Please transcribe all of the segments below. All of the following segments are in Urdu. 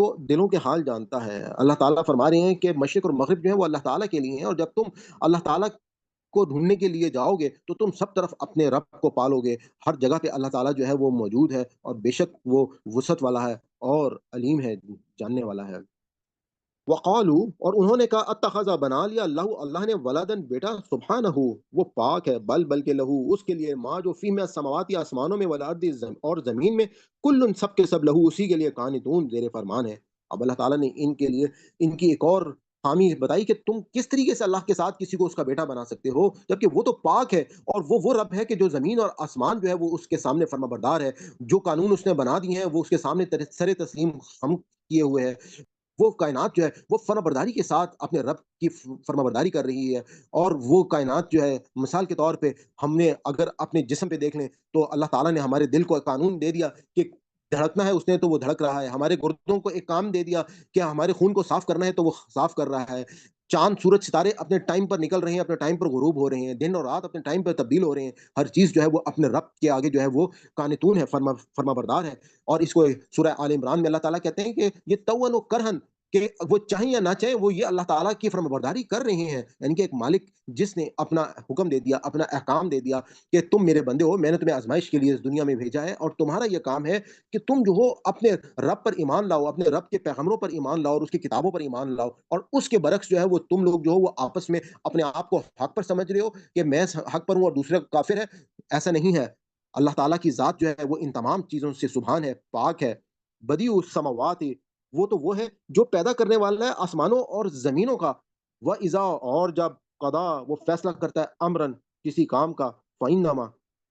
تو دلوں کے حال جانتا ہے۔ اللہ تعالیٰ فرما رہے ہیں کہ مشرق اور مغرب جو ہے وہ اللہ تعالیٰ کے لیے ہیں، اور جب تم اللہ تعالیٰ کو ڈھونڈنے کے لیے جاؤ گے تو تم سب طرف اپنے رب کو پالو گے۔ ہر جگہ پہ اللہ تعالیٰ جو ہے وہ موجود ہے، اور بے شک وہ وسعت والا ہے اور علیم ہے، جاننے والا ہے۔ وقالو، اور انہوں نے کہا اتخذا، بنا لیا اللہ، اللہ نے ولدن بیٹا، سبحانہ وہ پاک ہے، بلکہ لہو اس کے لیے ماں جو فی میں السماوات آسمانوں میں، والارض اور زمین میں، کل سب کے سب لہو اسی کے لیے قانتون زیر فرمان ہے۔ اب اللہ تعالیٰ نے ان کے لیے ان کی ایک اور خامی بتائی کہ تم کس طریقے سے اللہ کے ساتھ کسی کو اس کا بیٹا بنا سکتے ہو، جبکہ وہ تو پاک ہے، اور وہ رب ہے کہ جو زمین اور آسمان جو ہے وہ اس کے سامنے فرما بردار ہے، جو قانون اس نے بنا دیے ہیں وہ اس کے سامنے سر تسلیم ہم کیے ہوئے ہیں۔ وہ کائنات جو ہے وہ فرما برداری کے ساتھ اپنے رب کی فرما برداری کر رہی ہے، اور وہ کائنات جو ہے مثال کے طور پہ ہم نے اگر اپنے جسم پہ دیکھ لیں تو اللہ تعالیٰ نے ہمارے دل کو قانون دے دیا کہ دھڑکنا ہے اس نے تو وہ دھڑک رہا ہے، ہمارے گردوں کو ایک کام دے دیا کہ ہمارے خون کو صاف کرنا ہے تو وہ صاف کر رہا ہے، چاند سورج ستارے اپنے ٹائم پر نکل رہے ہیں، اپنے ٹائم پر غروب ہو رہے ہیں، دن اور رات اپنے ٹائم پر تبدیل ہو رہے ہیں، ہر چیز جو ہے وہ اپنے رب کے آگے جو ہے وہ قانتون ہے، فرما بردار ہے۔ اور اس کو سورہ آل عمران میں اللہ تعالیٰ کہتے ہیں کہ یہ تون و کرہن، کہ وہ چاہیں یا نہ چاہیں وہ یہ اللہ تعالیٰ کی فرمانبرداری کر رہے ہیں، یعنی کہ ایک مالک جس نے اپنا حکم دے دیا، اپنا احکام دے دیا کہ تم میرے بندے ہو، میں نے تمہیں آزمائش کے لیے اس دنیا میں بھیجا ہے، اور تمہارا یہ کام ہے کہ تم جو ہو اپنے رب پر ایمان لاؤ، اپنے رب کے پیغمبروں پر ایمان لاؤ، اور اس کی کتابوں پر ایمان لاؤ، اور اس کے برعکس جو ہے وہ تم لوگ جو ہو وہ آپس میں اپنے آپ کو حق پر سمجھ رہے ہو کہ میں حق پر ہوں اور دوسرے کافر ہے۔ ایسا نہیں ہے، اللہ تعالیٰ کی ذات جو ہے وہ ان تمام چیزوں سے سبحان ہے، پاک ہے۔ بدیع السماوات، وہ تو وہ ہے جو پیدا کرنے والا ہے آسمانوں اور زمینوں کا، وہ ازا، اور جب قضا وہ فیصلہ کرتا ہے امرن کسی کام کا، فینما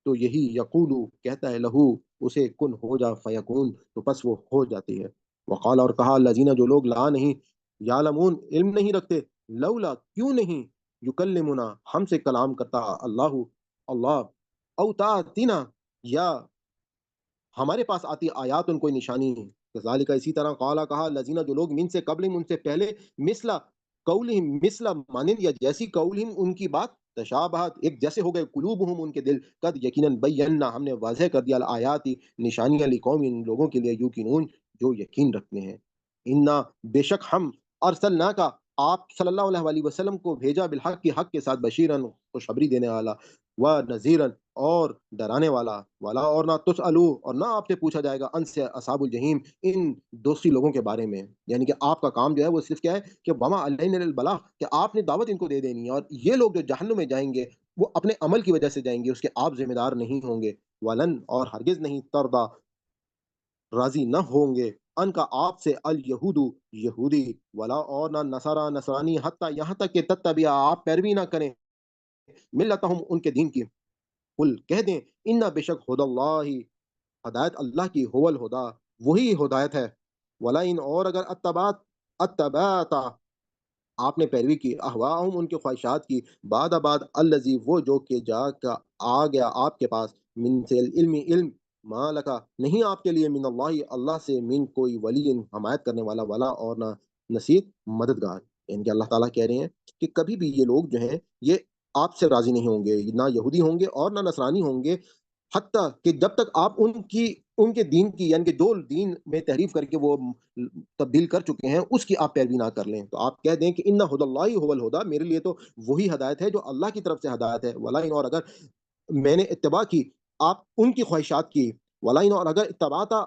تو یہی یقولو کہتا ہے لہو اسے کن ہو جا فیکون تو بس وہ ہو جاتی ہے۔ وقال، اور کہا الذین جو لوگ لا نہیں، یعلمون علم نہیں رکھتے، لولا کیوں نہیں، یکلمنا ہم سے کلام کرتا اللہ، اللہ، او تاتینا یا ہمارے پاس آتی آیات ان کوئی نشانی نہیں، کذالک اسی طرح قالا کہا الذین جو لوگ من سے قبل ان سے پہلے، مثلا قولہم مثلا مانند یا جیسی قولہم ان کی بات، تشابہت ایک جیسے ہو گئے، قلوبہم ان کے دل، قد یقیناً بینا ہم نے واضح کر دیا الآیات نشانیاں، لقوم ان لوگوں کے لیے، یوقنون جو یقین رکھتے ہیں۔ انا بے شک ہم، ارسلنا کا آپ صلی اللہ علیہ وسلم کو بھیجا، بالحق کی حق کے ساتھ، بشیرن خوشخبری دینے والا، و نذیرن اور ڈرانے والا، والا اور نہ تسالو اور نہ آپ سے پوچھا جائے گا، ان سے اصحاب الجحیم ان دوسری لوگوں کے بارے میں، یعنی کہ آپ کا کام جو ہے وہ صرف کیا ہے کہ وما علینا البلاغ، کہ آپ نے دعوت ان کو دے دینی ہے، اور یہ لوگ جو جہنم میں جائیں گے وہ اپنے عمل کی وجہ سے جائیں گے، اس کے آپ ذمہ دار نہیں ہوں گے، ولن اور ہرگز نہیں، تردا راضی نہ ہوں گے، ان کا آپ سے، الیہود یہودی، ولا اور نہ نصارا نصرانی، حتیٰ یہاں تک کہ تتبع آپ پیروی نہ کریں، ملتہم ان کے دین کی، قل کہہ دیں ان بے شک ہدى اللہ، ہدایت اللہ کی، هو الہدا وہی ہدایت ہے، ولا ان اور اگر اتبعت آپ نے پیروی کی، احواہم ان کے خواہشات کی، بعد الذی وہ جو کہ جا کا آ گیا آپ کے پاس، من سے علم علم، ما لکا نہیں آپ کے لیے، من اللہ اللہ سے، من کوئی ولی حمایت کرنے والا، والا اور نہ نصیر مددگار، یعنی کہ اللہ تعالیٰ کہہ رہے ہیں کہ کبھی بھی یہ لوگ جو ہیں یہ آپ سے راضی نہیں ہوں گے، نہ یہودی ہوں گے اور نہ نصرانی ہوں گے، حتیٰ کہ جب تک آپ ان کے دین کی، یعنی کہ جو دین میں تحریف کر کے وہ تبدیل کر چکے ہیں اس کی آپ پیروی نہ کر لیں، تو آپ کہہ دیں کہ ان ہدى اللہ هو الہدا، میرے لیے تو وہی ہدایت ہے جو اللہ کی طرف سے ہدایت ہے، ولا ان اور اگر میں نے اتباع کی آپ ان کی خواہشات کی، ولا ان اور اگر اتبعتا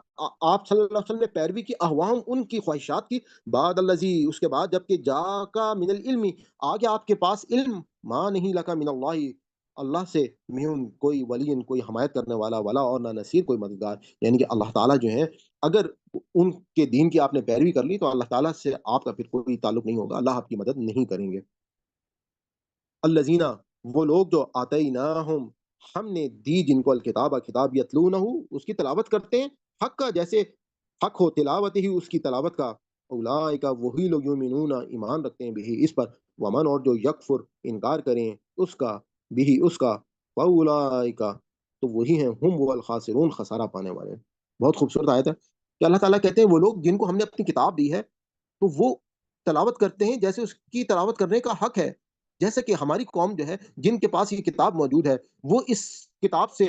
آپ صلی اللہ علیہ وسلم نے پیروی کی، احواہم ان کی خواہشات کی، بعد الذی اس کے بعد جب کہ جا کا من العلم آ گیا آپ کے پاس علم، ماں نہیں لکا من اللہ اللہ سے، من کوئی ولی کوئی حمایت کرنے والا، والا اور نہ نصیر کوئی مددگار، یعنی کہ اللہ تعالیٰ جو ہیں اگر ان کے دین کی آپ نے پیروی کر لی تو اللہ تعالیٰ سے آپ کا پھر کوئی تعلق نہیں ہوگا، اللہ آپ کی مدد نہیں کریں گے۔ الذین وہ لوگ جو آتیناہم ہم نے دی جن کو الکتاب کتاب، یتلونہ اس کی تلاوت کرتے ہیں، حق کا جیسے حق ہو تلاوت ہی اس کی تلاوت کا، اولئک وہی لوگ یؤمنون ایمان رکھتے ہیں بھی اس پر، ومن اور جو یکفر انکار کریں اس کا، بھی اس کا، فاولئک تو وہی ہیں، ہم وہ الخاسرون خسارہ پانے والے۔ بہت خوبصورت آیت ہے کہ اللہ تعالیٰ کہتے ہیں وہ لوگ جن کو ہم نے اپنی کتاب دی ہے تو وہ تلاوت کرتے ہیں جیسے اس کی تلاوت کرنے کا حق ہے، جیسے کہ ہماری قوم جو ہے جن کے پاس یہ کتاب موجود ہے وہ اس کتاب سے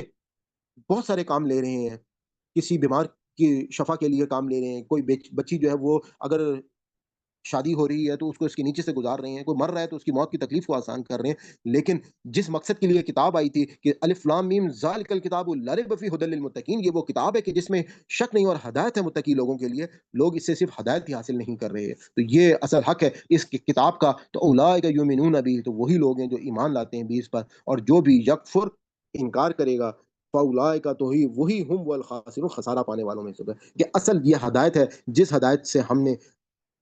بہت سارے کام لے رہے ہیں، کسی بیمار کی شفا کے لیے کام لے رہے ہیں، کوئی بچی جو ہے وہ اگر شادی ہو رہی ہے تو اس کو اس کے نیچے سے گزار رہے ہیں، کوئی مر رہا ہے تو اس کی موت کی تکلیف کو آسان کر رہے ہیں، لیکن جس مقصد کے لیے کتاب آئی تھی کہ الف لام میم ذالک الکتاب لا ریب فیہ ھدی للمتقین، یہ وہ کتاب ہے کہ جس میں شک نہیں اور ہدایت ہے متقی لوگوں کے لیے، لوگ اس سے صرف ہدایت ہی حاصل نہیں کر رہے ہیں، تو یہ اصل حق ہے اس کتاب کا، تو اولئک یؤمنون بہ، تو وہی لوگ ہیں جو ایمان لاتے ہیں بھی اس پر، اور جو بھی یکفر انکار کرے گا فاولئک، تو ہی وہی ہم والخاسرون، خسارہ پانے والوں میں سے ہے، کہ اصل یہ ہدایت ہے جس ہدایت سے ہم نے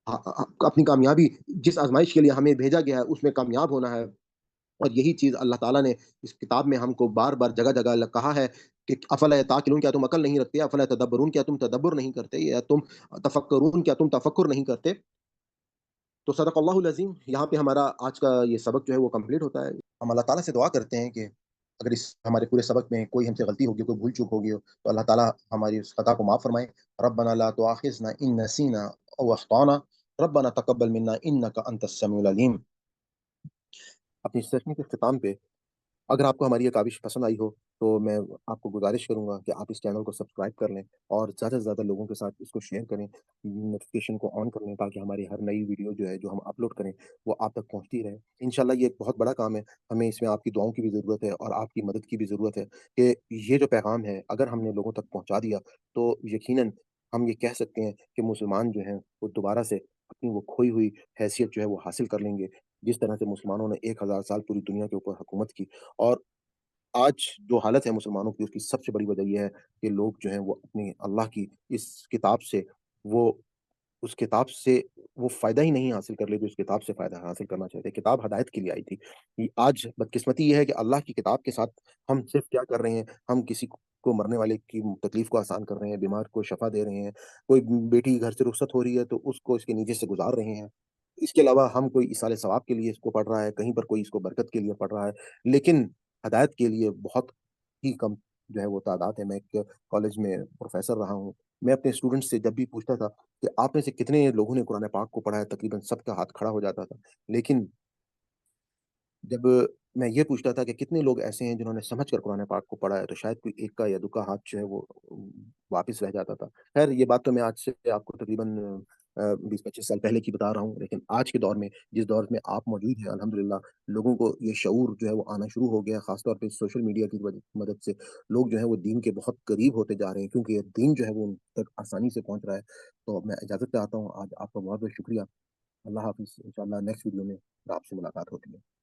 اپنی کامیابی، جس آزمائش کے لیے ہمیں بھیجا گیا ہے اس میں کامیاب ہونا ہے، اور یہی چیز اللہ تعالیٰ نے اس کتاب میں ہم کو بار بار جگہ جگہ کہا ہے کہ افلا تعقلون، کیا تم عقل نہیں رکھتے، افلا تدبرون، کیا تم تدبر نہیں کرتے، یا تم تفکرون، کیا تم تفکر نہیں کرتے. تو صدق اللہ العظیم، یہاں پہ ہمارا آج کا یہ سبق جو ہے وہ کمپلیٹ ہوتا ہے. ہم اللہ تعالیٰ سے دعا کرتے ہیں کہ اگر اس ہمارے پورے سبق میں کوئی ہم سے غلطی ہوگی، کوئی بھول چوک ہوگی تو اللہ تعالیٰ ہماری اس خطا کو معاف فرمائے. ربنا لا تؤاخذنا ان نسینا او اخطانا، ربنا تقبل منا انك انت السميع العلیم. اپنی سیشن کے اختتام پہ اگر آپ کو ہماری یہ کاوش پسند آئی ہو تو میں آپ کو گزارش کروں گا کہ آپ اس چینل کو سبسکرائب کر لیں اور زیادہ سے زیادہ لوگوں کے ساتھ اس کو شیئر کریں، نوٹیفیکیشن کو آن کر لیں تاکہ ہماری ہر نئی ویڈیو جو ہے جو ہم اپلوڈ کریں وہ آپ تک پہنچتی رہے. انشاءاللہ یہ ایک بہت بڑا کام ہے، ہمیں اس میں آپ کی دعاؤں کی بھی ضرورت ہے اور آپ کی مدد کی بھی ضرورت ہے کہ یہ جو پیغام ہے اگر ہم نے لوگوں تک پہنچا دیا تو یقیناً ہم یہ کہہ سکتے ہیں کہ مسلمان جو ہیں وہ دوبارہ سے اپنی وہ کھوئی ہوئی حیثیت جو ہے وہ حاصل کر لیں گے، جس طرح سے مسلمانوں نے 1000 سال پوری دنیا کے اوپر حکومت کی. اور آج جو حالت ہے مسلمانوں کی اس کی سب سے بڑی وجہ یہ ہے کہ لوگ جو ہیں وہ اپنی اللہ کی اس کتاب سے وہ اس کتاب سے وہ فائدہ ہی نہیں حاصل کر لے جو اس کتاب سے فائدہ حاصل کرنا چاہتے. کتاب ہدایت کے لیے آئی تھی. آج بدقسمتی یہ ہے کہ اللہ کی کتاب کے ساتھ ہم صرف کیا کر رہے ہیں، ہم کسی کو مرنے والے کی تکلیف کو آسان کر رہے ہیں، بیمار کو شفا دے رہے ہیں، کوئی بیٹی گھر سے رخصت ہو رہی ہے تو اس کو اس کے نیچے سے گزار رہے ہیں. اس کے علاوہ ہم کوئی اصال ثواب کے لیے اس کو پڑھ رہا ہے، کہیں پر کوئی اس کو برکت کے لیے پڑھ رہا ہے، لیکن ہدایت کے لیے بہت ہی کم جو ہے وہ تعداد ہے. میں ایک کالج میں پروفیسر رہا ہوں، میں اپنے اسٹوڈنٹ سے جب بھی پوچھتا تھا کہ آپ میں سے کتنے لوگوں نے قرآن پاک کو پڑھا ہے، تقریباً سب کا ہاتھ کھڑا ہو جاتا تھا. لیکن جب میں یہ پوچھتا تھا کہ کتنے لوگ ایسے ہیں جنہوں نے سمجھ کر قرآن پاک کو پڑھا ہے، تو شاید کوئی ایک کا یا دو کا ہاتھ جو ہے وہ واپس رہ جاتا تھا. خیر یہ بات تو میں آج سے آپ کو تقریباً 20-25 سال پہلے کی بتا رہا ہوں، لیکن آج کے دور میں جس دور میں آپ موجود ہیں الحمدللہ لوگوں کو یہ شعور جو ہے وہ آنا شروع ہو گیا، خاص طور پہ سوشل میڈیا کی مدد سے لوگ جو ہے وہ دین کے بہت قریب ہوتے جا رہے ہیں، کیونکہ یہ دین جو ہے وہ ان تک آسانی سے پہنچ رہا ہے. تو میں اجازت چاہتا ہوں، آج آپ کا بہت بہت شکریہ. اللہ حافظ، انشاءاللہ نیکسٹ ویڈیو میں آپ سے ملاقات ہوتی ہے.